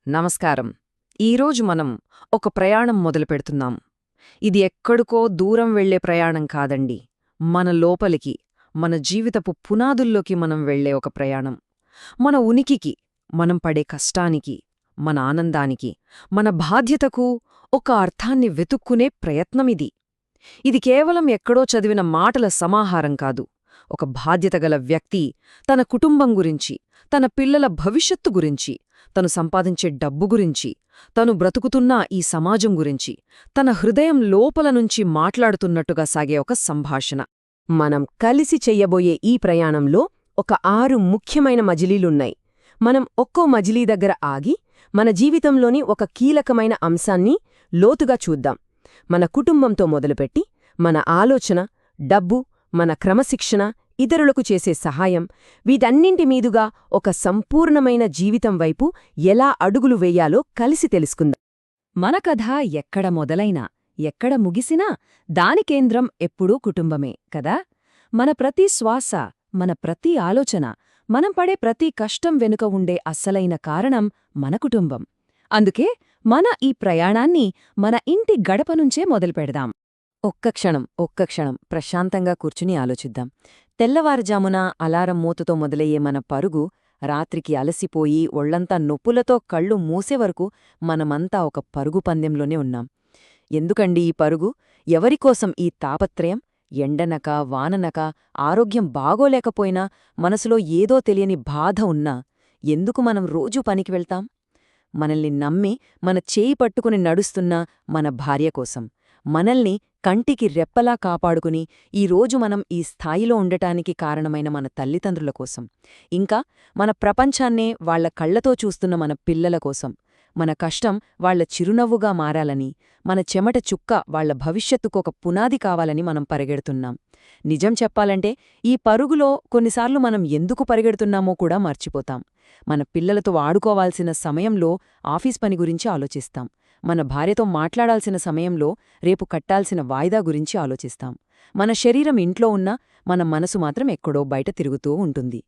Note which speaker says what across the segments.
Speaker 1: నమస్కారం. ఈరోజు మనం ఒక ప్రయాణం మొదలుపెడుతున్నాం. ఇది ఎక్కడికో దూరం వెళ్లే ప్రయాణం కాదండి. మన లోపలికి, మన జీవితపు పునాదుల్లోకి మనం వెళ్లే ఒక ప్రయాణం. మన ఉనికికి, మనం పడే కష్టానికి, మన ఆనందానికి, మన బాధ్యతకు ఒక అర్థాన్ని వెతుక్కునే ప్రయత్నమిది. ఇది కేవలం ఎక్కడో చదివిన మాటల సమాహారం కాదు. ఒక బాధ్యతగల వ్యక్తి తన కుటుంబం గురించి, తన పిల్లల భవిష్యత్తు గురించి, తను సంపాదించే డబ్బు గురించి, తను బ్రతుకుతున్న ఈ సమాజం గురించి, తన హృదయం లోపల నుంచి మాట్లాడుతున్నట్టుగా సాగే ఒక సంభాషణ.
Speaker 2: మనం కలిసి చెయ్యబోయే ఈ ప్రయాణంలో ఒక 6 ముఖ్యమైన మజిలీలున్నాయి. మనం ఒక్కో మజిలీ దగ్గర ఆగి మన జీవితంలోని ఒక కీలకమైన అంశాన్ని లోతుగా చూద్దాం. మన కుటుంబంతో మొదలుపెట్టి మన ఆలోచన, డబ్బు, మన క్రమశిక్షణ, ఇతరులకు చేసే సహాయం, వీటన్నింటి మీదుగా ఒక సంపూర్ణమైన జీవితం వైపు ఎలా అడుగులు వేయాలో కలిసి తెలుసుకుందాం.
Speaker 1: మన కథ ఎక్కడ మొదలైనా, ఎక్కడ ముగిసినా దాని కేంద్రం ఎప్పుడూ కుటుంబమే కదా. మన ప్రతి శ్వాస, మన ప్రతి ఆలోచన, మనం పడే ప్రతి కష్టం వెనుక ఉండే అస్సలైన కారణం మన కుటుంబం. అందుకే మన ఈ ప్రయాణాన్ని మన ఇంటి గడప నుంచే మొదలుపెడదాం. ఒక్క క్షణం ప్రశాంతంగా కూర్చుని ఆలోచిద్దాం. తెల్లవారుజామున అలారం మూతతో మొదలయ్యే మన పరుగు రాత్రికి అలసిపోయి ఒళ్లంతా నొప్పులతో కళ్ళు మూసేవరకు మనమంతా ఒక పరుగు పందెంలోనే ఉన్నాం. ఎందుకండి ఈ పరుగు? ఎవరికోసం ఈ తాపత్రయం? ఎండనక, వాననక, ఆరోగ్యం బాగోలేకపోయినా, మనసులో ఏదో తెలియని బాధ ఉన్నా ఎందుకు మనం రోజూ పనికి వెళ్తాం? మనల్ని నమ్మి మన చేయి పట్టుకుని నడుస్తున్న మన భార్య కోసం, మనల్ని కంటికి రెప్పలా కాపాడుకుని ఈరోజు మనం ఈ స్థాయిలో ఉండటానికి కారణమైన మన తల్లిదండ్రుల కోసం, ఇంకా మన ప్రపంచాన్నే వాళ్ల కళ్లతో చూస్తున్న మన పిల్లల కోసం, మన కష్టం వాళ్ల చిరునవ్వుగా మారాలని, మన చెమట చుక్క వాళ్ల భవిష్యత్తుకు ఒక పునాది కావాలని మనం పరిగెడుతున్నాం. నిజం చెప్పాలంటే ఈ పరుగులో కొన్నిసార్లు మనం ఎందుకు పరిగెడుతున్నామో కూడా మర్చిపోతాం. మన పిల్లలతో ఆడుకోవాల్సిన సమయంలో ఆఫీస్ పని గురించి ఆలోచిస్తాం. మన భార్యతో మాట్లాడాల్సిన సమయంలో రేపు కట్టాల్సిన వాయిదా గురించి ఆలోచిస్తాం. మన శరీరం ఇంట్లో ఉన్నా మన మనసు మాత్రం ఎక్కడో బయట తిరుగుతూ ఉంటుంది.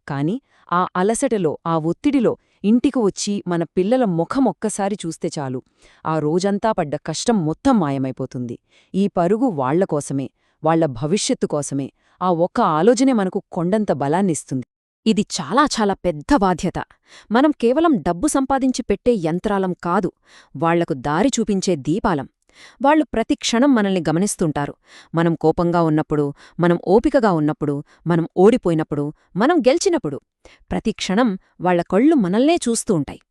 Speaker 1: కాని ఆ అలసటలో, ఆ ఒత్తిడిలో ఇంటికి వచ్చి మన పిల్లల ముఖం ఒక్కసారి చూస్తే చాలు, ఆ రోజంతా పడ్డ కష్టం మొత్తం మాయమైపోతుంది. ఈ పరుగు వాళ్లకోసమే, వాళ్ల భవిష్యత్తు కోసమే. ఆ ఒక్క ఆలోచనే మనకు కొండంత బలాన్నిస్తుంది. ఇది చాలా చాలా పెద్ద బాధ్యత. మనం కేవలం డబ్బు సంపాదించి పెట్టే యంత్రాలం కాదు, వాళ్లకు దారి చూపించే దీపాలం. వాళ్లు ప్రతి క్షణం మనల్ని గమనిస్తుంటారు. మనం కోపంగా ఉన్నప్పుడు, మనం ఓపికగా ఉన్నప్పుడు, మనం ఓడిపోయినప్పుడు, మనం గెలిచినప్పుడు. ప్రతి క్షణం వాళ్ల కళ్ళు మనల్నే చూస్తూ ఉంటాయి.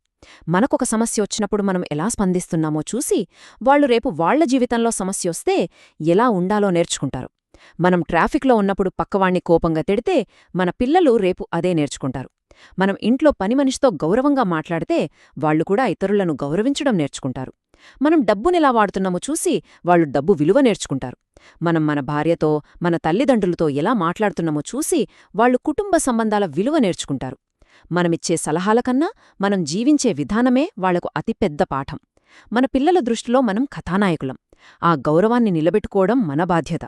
Speaker 1: మనకొక సమస్య వచ్చినప్పుడు మనం ఎలా స్పందిస్తున్నామో చూసి వాళ్లు రేపు వాళ్ల జీవితంలో సమస్యొస్తే ఎలా ఉండాలో నేర్చుకుంటారు. మనం ట్రాఫిక్లో ఉన్నప్పుడు పక్కవాణ్ణి కోపంగా తిడితే మన పిల్లలు రేపు అదే నేర్చుకుంటారు. మనం ఇంట్లో పనిమనిషితో గౌరవంగా మాట్లాడితే వాళ్లు కూడా ఇతరులను గౌరవించడం నేర్చుకుంటారు. మనం డబ్బునెలా వాడుతున్నామో చూసి వాళ్లు డబ్బు విలువ నేర్చుకుంటారు. మనం మన భార్యతో, మన తల్లిదండ్రులతో ఎలా మాట్లాడుతున్నామో చూసి వాళ్లు కుటుంబ సంబంధాల విలువ నేర్చుకుంటారు. మనమిచ్చే సలహాలకన్నా మనం జీవించే విధానమే వాళ్లకు అతిపెద్ద పాఠం. మన పిల్లల దృష్టిలో మనం కథానాయకులం. ఆ గౌరవాన్ని నిలబెట్టుకోవడం మన బాధ్యత.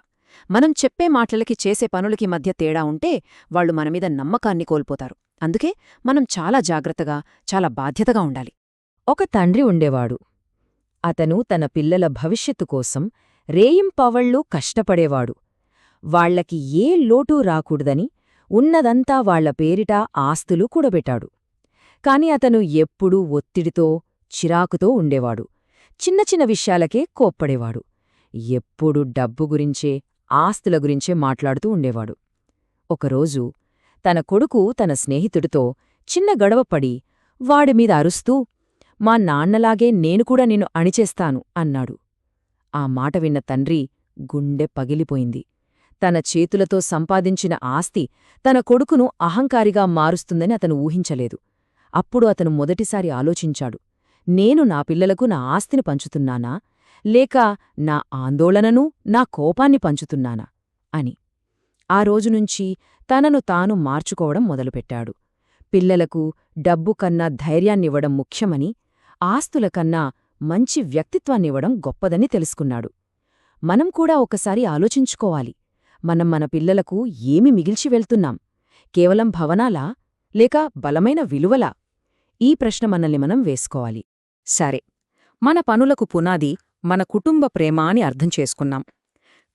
Speaker 1: మనం చెప్పే మాటలకి చేసే పనులకి మధ్య తేడా ఉంటే వాళ్లు మనమీద నమ్మకాన్ని కోల్పోతారు. అందుకే మనం చాలా జాగ్రత్తగా, చాలా బాధ్యతగా ఉండాలి. ఒక తండ్రి ఉండేవాడు. అతను తన పిల్లల భవిష్యత్తు కోసం రేయింపవళ్ళూ కష్టపడేవాడు. వాళ్లకి ఏ లోటూ రాకూడదని ఉన్నదంతా వాళ్ల పేరిట ఆస్తులు కూడబెట్టాడు. కాని అతను ఎప్పుడూ ఒత్తిడితో, చిరాకుతో ఉండేవాడు. చిన్న చిన్న విషయాలకే కోప్పడేవాడు. ఎప్పుడూ డబ్బు గురించే, ఆస్తుల గురించే మాట్లాడుతూ ఉండేవాడు. ఒకరోజు తన కొడుకు తన స్నేహితుడితో చిన్న గడవపడి వాడిమీద అరుస్తూ, మా నాన్నలాగే నేనుకూడా నిన్ను అణిచేస్తాను అన్నాడు. ఆ మాట విన్న తండ్రి గుండె పగిలిపోయింది. తన చేతులతో సంపాదించిన ఆస్తి తన కొడుకును అహంకారిగా మారుస్తుందని అతను ఊహించలేదు. అప్పుడు అతను మొదటిసారి ఆలోచించాడు, నేను నా పిల్లలకు నా ఆస్తిని పంచుతున్నానా, లేక నా ఆందోళనను, నా కోపాన్ని పంచుతున్నానా అని. ఆ రోజునుంచి తనను తాను మార్చుకోవడం మొదలుపెట్టాడు. పిల్లలకు డబ్బు కన్నా ధైర్యాన్నివ్వడం ముఖ్యమని, ఆస్తులకన్నా మంచి వ్యక్తిత్వాన్నివ్వడం గొప్పదని తెలుసుకున్నాడు. మనం కూడా ఒకసారి ఆలోచించుకోవాలి, మనం మన పిల్లలకు ఏమి మిగిల్చి వెళ్తున్నాం? కేవలం భవనాలా, లేక బలమైన విలువలా? ఈ ప్రశ్న మనల్ని మనం వేసుకోవాలి. సరే, మన పనులకు పునాది మన కుటుంబ ప్రేమ అని అర్థం చేసుకున్నాం.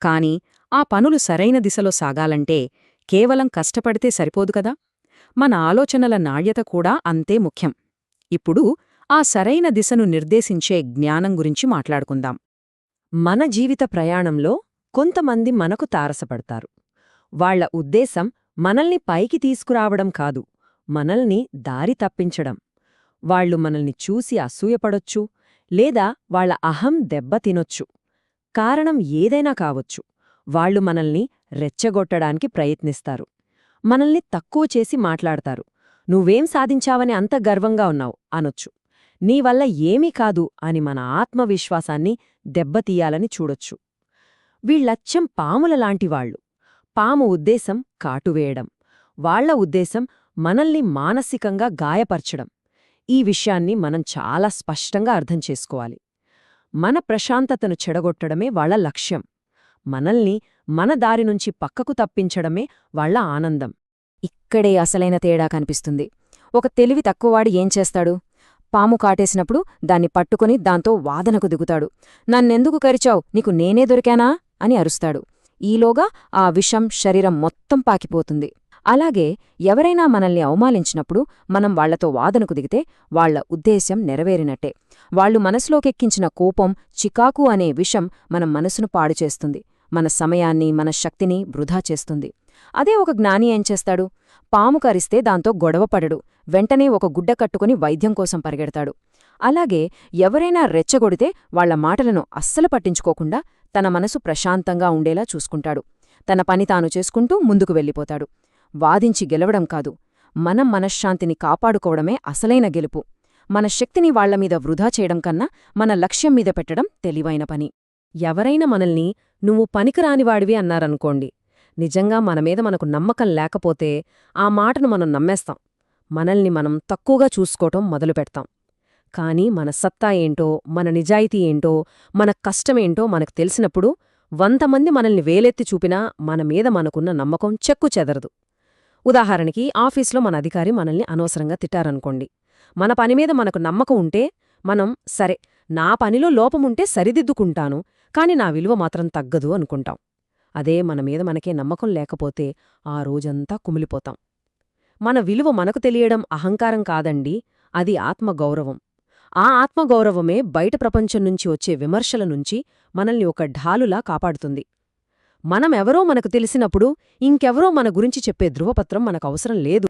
Speaker 1: కాని ఆ పనులు సరైన దిశలో సాగాలంటే కేవలం కష్టపడితే సరిపోదు కదా. మన ఆలోచనల నాణ్యత కూడా అంతే ముఖ్యం. ఇప్పుడు ఆ సరైన దిశను నిర్దేశించే జ్ఞానం గురించి మాట్లాడుకుందాం.
Speaker 2: మన జీవిత ప్రయాణంలో కొంతమంది మనకు తారసపడతారు. వాళ్ల ఉద్దేశం మనల్ని పైకి తీసుకురావడం కాదు, మనల్ని దారి తప్పించడం. వాళ్లు మనల్ని చూసి అసూయపడొచ్చు, లేదా వాళ్ల అహం దెబ్బతినొచ్చు. కారణం ఏదైనా కావచ్చు. వాళ్లు మనల్ని రెచ్చగొట్టడానికి ప్రయత్నిస్తారు. మనల్ని తక్కువ చేసి మాట్లాడతారు. నువ్వేం సాధించావని అంత గర్వంగా ఉన్నావు అనొచ్చు. నీవల్ల ఏమీ కాదు అని మన ఆత్మవిశ్వాసాన్ని దెబ్బతీయాలని చూడొచ్చు. వీళ్ళచ్చం పాములలాంటివాళ్లు. పాము ఉద్దేశం కాటువేయడం, వాళ్ల ఉద్దేశం మనల్ని మానసికంగా గాయపర్చడం. ఈ విషయాన్ని మనం చాలా స్పష్టంగా అర్థం చేసుకోవాలి. మన ప్రశాంతతను చెడగొట్టడమే వాళ్ల లక్ష్యం. మనల్ని మన దారి నుంచి పక్కకు తప్పించడమే వాళ్ల ఆనందం.
Speaker 1: ఇక్కడే అసలైన తేడా కనిపిస్తుంది. ఒక తెలివి తక్కువవాడు ఏం చేస్తాడు? పాము కాటేసినప్పుడు దాన్ని పట్టుకుని దాంతో వాదనకు దిగుతాడు. నన్నెందుకు కరిచావు, నీకు నేనే దొరికానా అని అరుస్తాడు. ఈలోగా ఆ విషం శరీరం మొత్తం పాకిపోతుంది. అలాగే ఎవరైనా మనల్ని అవమానించినప్పుడు మనం వాళ్లతో వాదనకు దిగితే వాళ్ల ఉద్దేశ్యం నెరవేరినట్టే. వాళ్లు మనసులోకెక్కించిన కోపం, చికాకు అనే విషం మన మనసును పాడుచేస్తుంది. మన సమయాన్ని, మన శక్తిని వృధా చేస్తుంది. అదే ఒక జ్ఞాని ఏం చేస్తాడు? పాము కరిస్తే దాంతో గొడవపడడు. వెంటనే ఒక గుడ్డ కట్టుకుని వైద్యం కోసం పరిగెడతాడు. అలాగే ఎవరైనా రెచ్చగొడితే వాళ్ల మాటలను అస్సలు పట్టించుకోకుండా తన మనసు ప్రశాంతంగా ఉండేలా చూసుకుంటాడు. తన పని తాను చేసుకుంటూ ముందుకు వెళ్ళిపోతాడు. వాదించి గెలవడం కాదు, మనం మనశ్శాంతిని కాపాడుకోవడమే అసలైన గెలుపు. మన శక్తిని వాళ్లమీద వృధా చేయడం కన్నా మన లక్ష్యం మీద పెట్టడం తెలివైన పని. ఎవరైనా మనల్ని నువ్వు పనికిరానివాడివి అన్నారనుకోండి, నిజంగా మనమీద మనకు నమ్మకం లేకపోతే ఆ మాటను మనం నమ్మేస్తాం. మనల్ని మనం తక్కువగా చూసుకోవటం మొదలుపెడతాం. కాని మన సత్తా ఏంటో, మన నిజాయితీ ఏంటో, మన కష్టమేంటో మనకు తెలిసినప్పుడు 100 మంది మనల్ని వేలెత్తి చూపినా మన మీద మనకున్న నమ్మకం చెక్కు చెదరదు. ఉదాహరణకి ఆఫీస్లో మన అధికారి మనల్ని అనవసరంగా తిట్టారనుకోండి. మన పనిమీద మనకు నమ్మకం ఉంటే మనం సరే, నా పనిలో లోపముంటే సరిదిద్దుకుంటాను, కాని నా విలువ మాత్రం తగ్గదు అనుకుంటాం. అదే మనమీద మనకే నమ్మకం లేకపోతే ఆ రోజంతా కుమిలిపోతాం. మన విలువ మనకు తెలియడం అహంకారం కాదండి, అది ఆత్మగౌరవం. ఆ ఆత్మగౌరవమే బయట ప్రపంచం నుంచి వచ్చే విమర్శల నుంచి మనల్ని ఒక ఢాలులా కాపాడుతుంది. మనమెవరో మనకు తెలిసినప్పుడు ఇంకెవరో మన గురించి చెప్పే ధృవపత్రం మనకవసరం లేదు.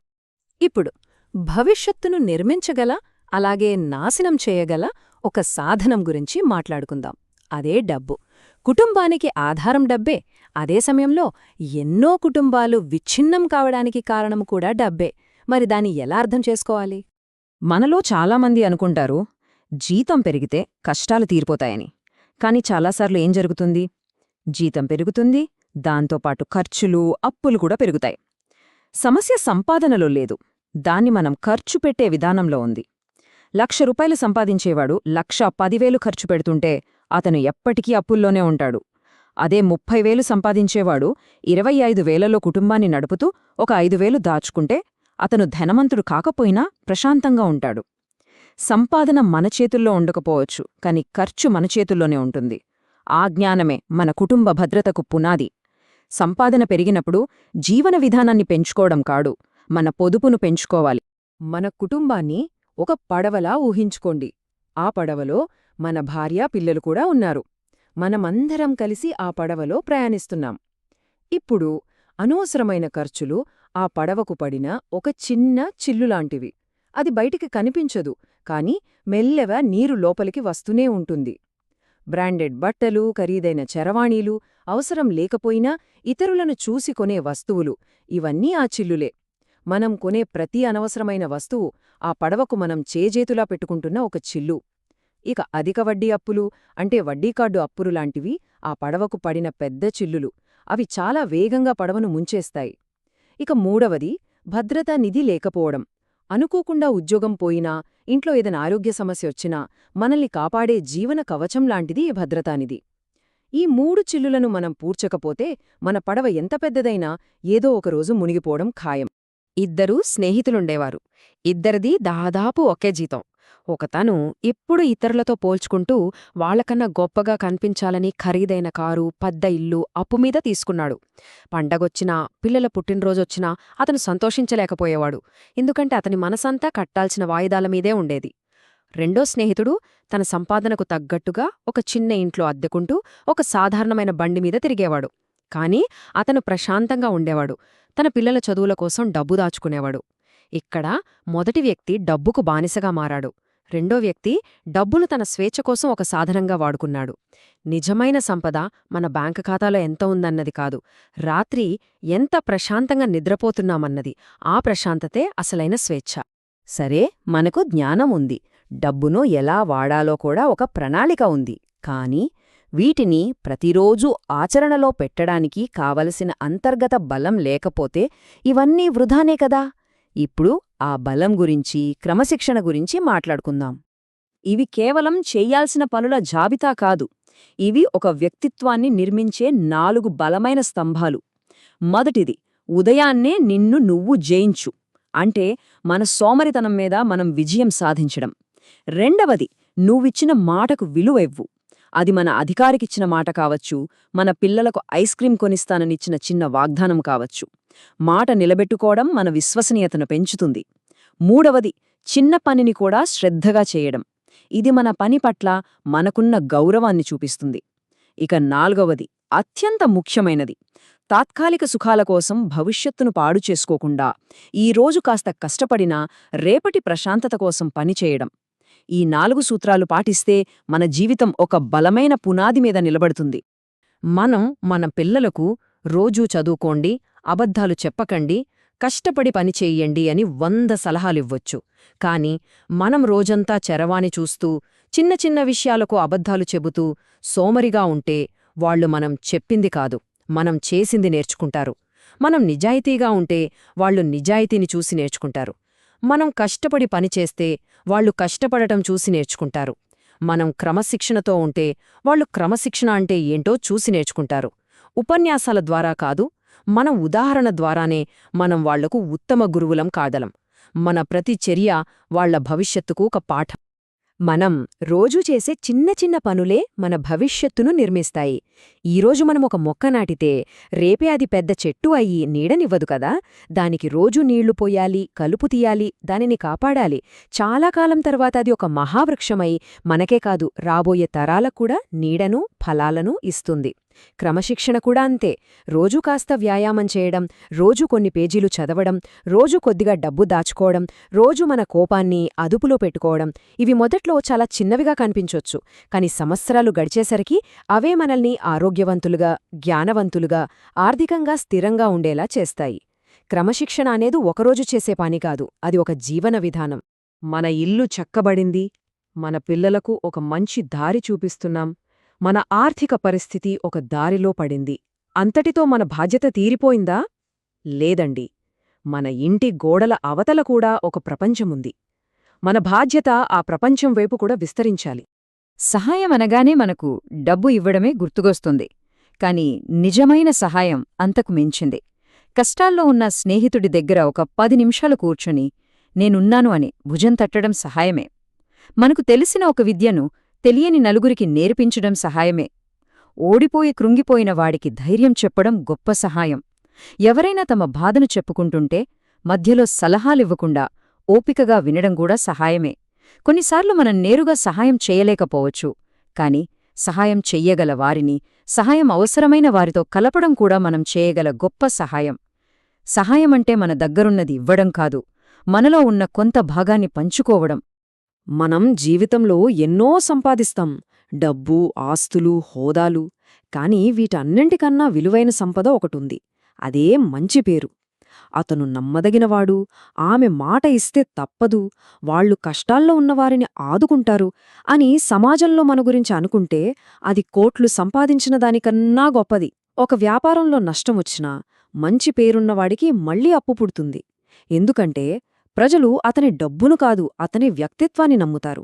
Speaker 1: ఇప్పుడు భవిష్యత్తును నిర్మించగల, అలాగే నాశనం చేయగల ఒక సాధనం గురించి మాట్లాడుకుందాం. అదే డబ్బు. కుటుంబానికి ఆధారం డబ్బే. అదే సమయంలో ఎన్నో కుటుంబాలు విచ్ఛిన్నం కావడానికి కారణం కూడా డబ్బే. మరి దాన్ని ఎలా అర్థం చేసుకోవాలి? మనలో చాలామంది అనుకుంటారు, జీతం పెరిగితే కష్టాలు తీరిపోతాయని. కాని చాలాసార్లు ఏం జరుగుతుంది? జీతం పెరుగుతుంది, దాంతోపాటు ఖర్చులు, అప్పులు కూడా పెరుగుతాయి. సమస్య సంపాదనలో లేదు, దాన్ని మనం ఖర్చు పెట్టే విధానంలో ఉంది. 1,00,000 రూపాయలు సంపాదించేవాడు 1,10,000 ఖర్చు పెడుతుంటే అతను ఎప్పటికీ అప్పుల్లోనే ఉంటాడు. అదే 30,000 సంపాదించేవాడు 25,000లో కుటుంబాన్ని నడుపుతూ ఒక 5,000 దాచుకుంటే అతను ధనవంతుడు కాకపోయినా ప్రశాంతంగా ఉంటాడు. సంపాదన మన చేతుల్లో ఉండకపోవచ్చు, కాని ఖర్చు మన చేతుల్లోనే ఉంటుంది. ఆ జ్ఞానమే మన కుటుంబ భద్రతకు పునాది. సంపాదన పెరిగినప్పుడు జీవన విధానాన్ని పెంచుకోవడం కాదు, మన పొదుపును పెంచుకోవాలి. మన కుటుంబాన్ని ఒక పడవలా ఊహించుకోండి. ఆ పడవలో మన భార్య, పిల్లలు కూడా ఉన్నారు. మనమందరం కలిసి ఆ పడవలో ప్రయాణిస్తున్నాం. ఇప్పుడు అనవసరమైన ఖర్చులు ఆ పడవకు పడిన ఒక చిన్న చిల్లులాంటివి. అది బయటికి కనిపించదు, కాని మెల్లగా నీరు లోపలికి వస్తూనే ఉంటుంది. బ్రాండెడ్ బట్టలు, ఖరీదైన చరవాణీలు, అవసరం లేకపోయినా ఇతరులను చూసి కొనే వస్తువులు, ఇవన్నీ ఆ చిల్లులే. మనం కొనే ప్రతి అనవసరమైన వస్తువు ఆ పడవకు మనం చేజేతులా పెట్టుకుంటున్న ఒక చిల్లు. ఇక అధిక వడ్డీ అప్పులు, అంటే వడ్డీకార్డు అప్పులులాంటివి ఆ పడవకు పడిన పెద్ద చిల్లులు. అవి చాలా వేగంగా పడవను ముంచేస్తాయి. ఇక మూడవది భద్రతా నిధి లేకపోవడం. అనుకోకుండా ఉద్యోగం పోయినా, ఇంట్లో ఏదైనా ఆరోగ్య సమస్య వచ్చినా మనల్ని కాపాడే జీవన కవచంలాంటిది ఈ భద్రతానిధి. ఈ 3 చిల్లులను మనం పూడ్చకపోతే మన పడవ ఎంత పెద్దదైనా ఏదో ఒకరోజు మునిగిపోవడం ఖాయం.
Speaker 2: ఇద్దరూ స్నేహితులుండేవారు. ఇద్దరిదీ దాదాపు ఒకే జీతం. ఒకతను ఎప్పుడు ఇతరులతో పోల్చుకుంటూ వాళ్ళకన్నా గొప్పగా కనిపించాలని ఖరీదైన కారు, పెద్ద ఇల్లు అప్పుమీద తీసుకున్నాడు. పండగొచ్చినా, పిల్లల పుట్టినరోజొచ్చినా అతను సంతోషించలేకపోయేవాడు. ఎందుకంటే అతని మనసంతా కట్టాల్సిన వాయిదాల మీదే ఉండేది. రెండో స్నేహితుడు తన సంపాదనకు తగ్గట్టుగా ఒక చిన్న ఇంట్లో అద్దెకుంటూ ఒక సాధారణమైన బండిమీద తిరిగేవాడు. కాని అతను ప్రశాంతంగా ఉండేవాడు. తన పిల్లల చదువుల కోసం డబ్బు దాచుకునేవాడు. ఇక్కడ మొదటి వ్యక్తి డబ్బుకు బానిసగా మారాడు. రెండో వ్యక్తి డబ్బును తన స్వేచ్ఛ కోసం ఒక సాధనంగా వాడుకున్నాడు. నిజమైన సంపద మన బ్యాంకు ఖాతాలో ఎంత ఉందన్నది కాదు, రాత్రి ఎంత ప్రశాంతంగా నిద్రపోతున్నామన్నది. ఆ ప్రశాంతతే అసలైన స్వేచ్ఛ.
Speaker 1: సరే, మనకు జ్ఞానం ఉంది, డబ్బును ఎలా వాడాలో కూడా ఒక ప్రణాళిక ఉంది. కాని వీటిని ప్రతిరోజూ ఆచరణలో పెట్టడానికి కావలసిన అంతర్గత బలం లేకపోతే ఇవన్నీ వృధానే కదా. ఇప్పుడు ఆ బలం గురించి, క్రమశిక్షణ గురించి మాట్లాడుకుందాం. ఇవి కేవలం చెయ్యాల్సిన పనుల జాబితా కాదు, ఇవి ఒక వ్యక్తిత్వాన్ని నిర్మించే 4 బలమైన స్తంభాలు. మొదటిది, ఉదయాన్నే నిన్ను నువ్వు జయించు. అంటే మన సోమరితనం మీద మనం విజయం సాధించడం. రెండవది, నువ్విచ్చిన మాటకు విలువ ఇవ్వు. అది మన అధికారికిచ్చిన మాట కావచ్చు, మన పిల్లలకు ఐస్ క్రీం కొనిస్తాననిచ్చిన చిన్న వాగ్దానం కావచ్చు. మాట నిలబెట్టుకోవడం మన విశ్వసనీయతను పెంచుతుంది. మూడవది, చిన్న పనిని కూడా శ్రద్ధగా చేయడం. ఇది మన పని పట్ల మనకున్న గౌరవాన్ని చూపిస్తుంది. ఇక నాలుగవది, అత్యంత ముఖ్యమైనది, తాత్కాలిక సుఖాల కోసం భవిష్యత్తును పాడు చేసుకోకుండా ఈరోజు కాస్త కష్టపడినా రేపటి ప్రశాంతత కోసం పనిచేయడం. ఈ 4 సూత్రాలు పాటిస్తే మన జీవితం ఒక బలమైన పునాది మీద నిలబడుతుంది.
Speaker 2: మనం మన పిల్లలకు రోజూ చదువుకోండి, అబద్ధాలు చెప్పకండి, కష్టపడి పనిచెయ్యండి అని 100 సలహాలివ్వొచ్చు. కాని మనం రోజంతా చరవాణి చూస్తూ, చిన్న చిన్న విషయాలకు అబద్ధాలు చెబుతూ సోమరిగా ఉంటే వాళ్లు మనం చెప్పింది కాదు, మనం చేసింది నేర్చుకుంటారు. మనం నిజాయితీగా ఉంటే వాళ్లు నిజాయితీని చూసి నేర్చుకుంటారు. మనం కష్టపడి పనిచేస్తే వాళ్లు కష్టపడటం చూసి నేర్చుకుంటారు. మనం క్రమశిక్షణతో ఉంటే వాళ్లు క్రమశిక్షణ అంటే ఏంటో చూసి నేర్చుకుంటారు. ఉపన్యాసాల ద్వారా కాదు, మన ఉదాహరణ ద్వారానే మనం వాళ్లకు ఉత్తమ గురువులం కాదలం. మన ప్రతి చర్య వాళ్ల భవిష్యత్తుకు ఒక పాఠం. మనం రోజూ చేసే చిన్న చిన్న పనులే మన భవిష్యత్తును నిర్మిస్తాయి. ఈరోజు మనం ఒక మొక్క నాటితే రేపే అది పెద్ద చెట్టు అయ్యి నీడనివ్వదు కదా. దానికి రోజూ నీళ్లు పోయాలి, కలుపు తీయాలి, దానిని కాపాడాలి. చాలా కాలం తర్వాత అది ఒక మహావృక్షమై మనకే కాదు, రాబోయే తరాలకు కూడా నీడను, ఫలాలను ఇస్తుంది. క్రమశిక్షణ కూడా అంతే. రోజూ కాస్త వ్యాయామం చేయడం, రోజూ కొన్ని పేజీలు చదవడం, రోజూ కొద్దిగా డబ్బు దాచుకోవడం, రోజూ మన కోపాన్ని అదుపులో పెట్టుకోవడం. ఇవి మొదట్లో చాలా చిన్నవిగా కనిపించొచ్చు, కాని సంవత్సరాలు గడిచేసరికి అవే మనల్ని ఆరోగ్యవంతులుగా, జ్ఞానవంతులుగా, ఆర్థికంగా స్థిరంగా ఉండేలా చేస్తాయి. క్రమశిక్షణ అనేది ఒకరోజు చేసే పని కాదు, అది ఒక జీవన విధానం. మన ఇల్లు చక్కబడింది, మన పిల్లలకు ఒక మంచి దారి చూపిస్తున్నాం, మన ఆర్థిక పరిస్థితి ఒక దారిలో పడింది. అంతటితో మన బాధ్యత తీరిపోయిందా? లేదండి. మన ఇంటి గోడల అవతల కూడా ఒక ప్రపంచముంది. మన బాధ్యత ఆ ప్రపంచం వైపు కూడా విస్తరించాలి.
Speaker 1: సహాయం అనగానే మనకు డబ్బు ఇవ్వడమే గుర్తుకొస్తుంది. కాని నిజమైన సహాయం అంతకు మించింది. కష్టాల్లో ఉన్న స్నేహితుడి దగ్గర ఒక 10 నిమిషాలు కూర్చొని నేనున్నాను అని భుజం తట్టడం సహాయమే. మనకు తెలిసిన ఒక విద్యను తెలియని నలుగురికి నేర్పించడం సహాయమే. ఓడిపోయి కృంగిపోయిన వాడికి ధైర్యం చెప్పడం గొప్ప సహాయం. ఎవరైనా తమ బాధను చెప్పుకుంటుంటే మధ్యలో సలహాలివ్వకుండా ఓపికగా వినడం కూడా సహాయమే. కొన్నిసార్లు మనం నేరుగా సహాయం చేయలేకపోవచ్చు, కాని సహాయం చెయ్యగల వారిని, సహాయం అవసరమైన వారితో కలపడం కూడా మనం చేయగల గొప్ప సహాయం. సహాయమంటే మన దగ్గరున్నది ఇవ్వడం కాదు, మనలో ఉన్న కొంత భాగాన్ని పంచుకోవడం.
Speaker 2: మనం జీవితంలో ఎన్నో సంపాదిస్తాం, డబ్బు, ఆస్తులు, హోదాలు. కాని వీటన్నింటికన్నా విలువైన సంపద ఒకటుంది, అదే మంచి పేరు. అతను నమ్మదగినవాడు, ఆమె మాట ఇస్తే తప్పదు, వాళ్లు కష్టాల్లో ఉన్నవారిని ఆదుకుంటారు అని సమాజంలో మన గురించి అనుకుంటే అది కోట్లు సంపాదించిన దానికన్నా గొప్పది. ఒక వ్యాపారంలో నష్టమొచ్చినా మంచి పేరున్నవాడికి మళ్లీ అప్పు పుడుతుంది. ఎందుకంటే ప్రజలు అతని డబ్బును కాదు, అతని వ్యక్తిత్వాన్ని నమ్ముతారు.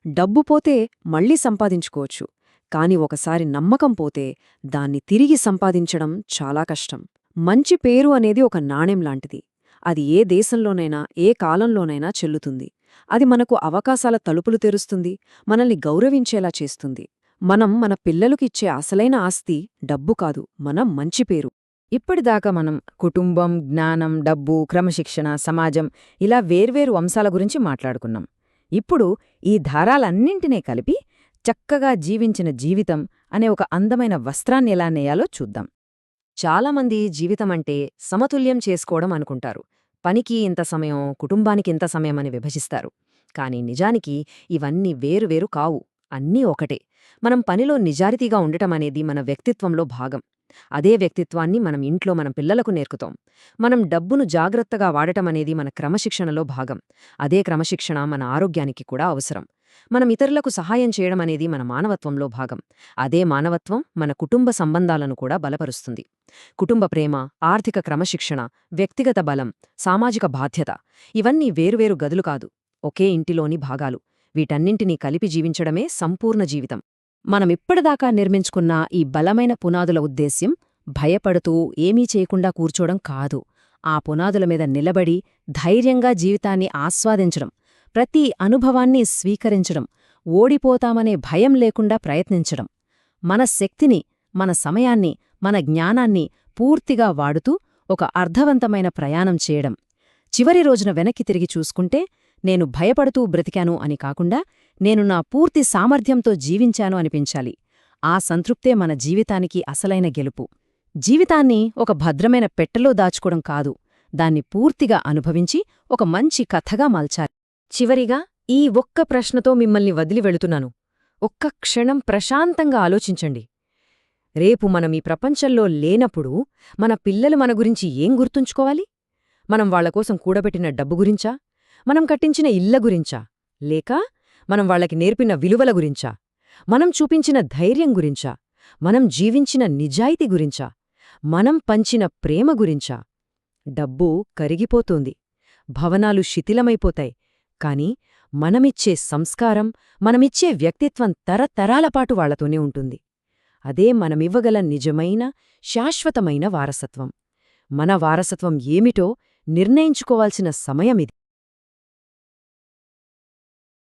Speaker 2: డబ్బు పోతే మళ్లీ సంపాదించుకోవచ్చు, కాని ఒకసారి నమ్మకం పోతే దాన్ని తిరిగి సంపాదించడం చాలా కష్టం. మంచి పేరు అనేది ఒక నాణెం లాంటిది.
Speaker 1: అది ఏ దేశంలోనైనా ఏ కాలంలోనైనా చెల్లుతుంది. అది మనకు అవకాశాల తలుపులు తెరుస్తుంది, మనల్ని గౌరవించేలా చేస్తుంది. మనం మన పిల్లలకిచ్చే అసలైన ఆస్తి డబ్బు కాదు, మన మంచి పేరు.
Speaker 2: ఇప్పటిదాకా మనం కుటుంబం, జ్ఞానం, డబ్బు, క్రమశిక్షణ, సమాజం ఇలా వేర్వేరు అంశాల గురించి మాట్లాడుకున్నాం. ఇప్పుడు ఈ ధారాలన్నింటినీ కలిపి చక్కగా జీవించిన జీవితం అనే ఒక అందమైన వస్త్రాన్ని ఎలా నేయాలో చూద్దాం. చాలామంది జీవితమంటే సమతుల్యం చేసుకోవడం అనుకుంటారు. పనికి ఇంత సమయం, కుటుంబానికి ఇంత సమయం అని విభజిస్తారు. కానీ నిజానికి ఇవన్నీ వేరువేరు కావు, అన్నీ ఒకటే. మనం పనిలో నిజాయితీగా ఉండటమనేది మన వ్యక్తిత్వంలో భాగం. అదే వ్యక్తిత్వాన్ని మనం ఇంట్లో మన పిల్లలకు నేర్పుతాం. మనం డబ్బును జాగ్రత్తగా వాడటమనేది మన క్రమశిక్షణలో భాగం. అదే క్రమశిక్షణ మన ఆరోగ్యానికి కూడా అవసరం. మనం ఇతరులకు సహాయం చేయడమనేది మన మానవత్వంలో భాగం. అదే మానవత్వం మన కుటుంబ సంబంధాలను కూడా బలపరుస్తుంది. కుటుంబ ప్రేమ, ఆర్థిక క్రమశిక్షణ, వ్యక్తిగత బలం, సామాజిక బాధ్యత ఇవన్నీ వేరువేరు గదులు కాదు, ఒకే ఇంటిలోని భాగాలు. వీటన్నింటినీ కలిపి జీవించడమే సంపూర్ణ జీవితం. మనమిప్పటిదాకా నిర్మించుకున్న ఈ బలమైన పునాదుల ఉద్దేశ్యం భయపడుతూ ఏమీ చేయకుండా కూర్చోవడం కాదు. ఆ పునాదుల మీద నిలబడి ధైర్యంగా జీవితాన్ని ఆస్వాదించడం, ప్రతి అనుభవాన్ని స్వీకరించడం, ఓడిపోతామనే భయం లేకుండా ప్రయత్నించడం, మన శక్తిని, మన సమయాన్ని, మన జ్ఞానాన్ని పూర్తిగా వాడుతూ ఒక అర్థవంతమైన ప్రయాణం చేయడం. చివరి రోజున వెనక్కి తిరిగి చూసుకుంటే నేను భయపడుతూ బ్రతికాను అని కాకుండా నేను నా పూర్తి సామర్థ్యంతో జీవించాను అనిపించాలి. ఆ సంతృప్తే మన జీవితానికి అసలైన గెలుపు. జీవితాన్ని ఒక భద్రమైన పెట్టెలో దాచుకోవడం కాదు, దాన్ని పూర్తిగా అనుభవించి ఒక మంచి కథగా మలచాలి. చివరిగా ఈ ఒక్క ప్రశ్నతో మిమ్మల్ని వదిలి వెళుతున్నాను. ఒక్క క్షణం ప్రశాంతంగా ఆలోచించండి. రేపు మనం ఈ ప్రపంచంలో లేనప్పుడు మన పిల్లలు మన గురించి ఏం గుర్తుంచుకోవాలి? మనం వాళ్లకోసం కూడబెట్టిన డబ్బు గురించా? మనం కట్టించిన ఇళ్ల గురించా? లేక మనం వాళ్లకి నేర్పిన విలువల గురించా? మనం చూపించిన ధైర్యం గురించా? మనం జీవించిన నిజాయితీ గురించా? మనం పంచిన ప్రేమ గురించా? డబ్బు కరిగిపోతోంది, భవనాలు శిథిలమైపోతాయి, కాని మనమిచ్చే సంస్కారం, మనమిచ్చే వ్యక్తిత్వం తరతరాలపాటు వాళ్లతోనే ఉంటుంది. అదే మనమివ్వగల నిజమైన, శాశ్వతమైన వారసత్వం. మన వారసత్వం ఏమిటో నిర్ణయించుకోవాల్సిన సమయమిది.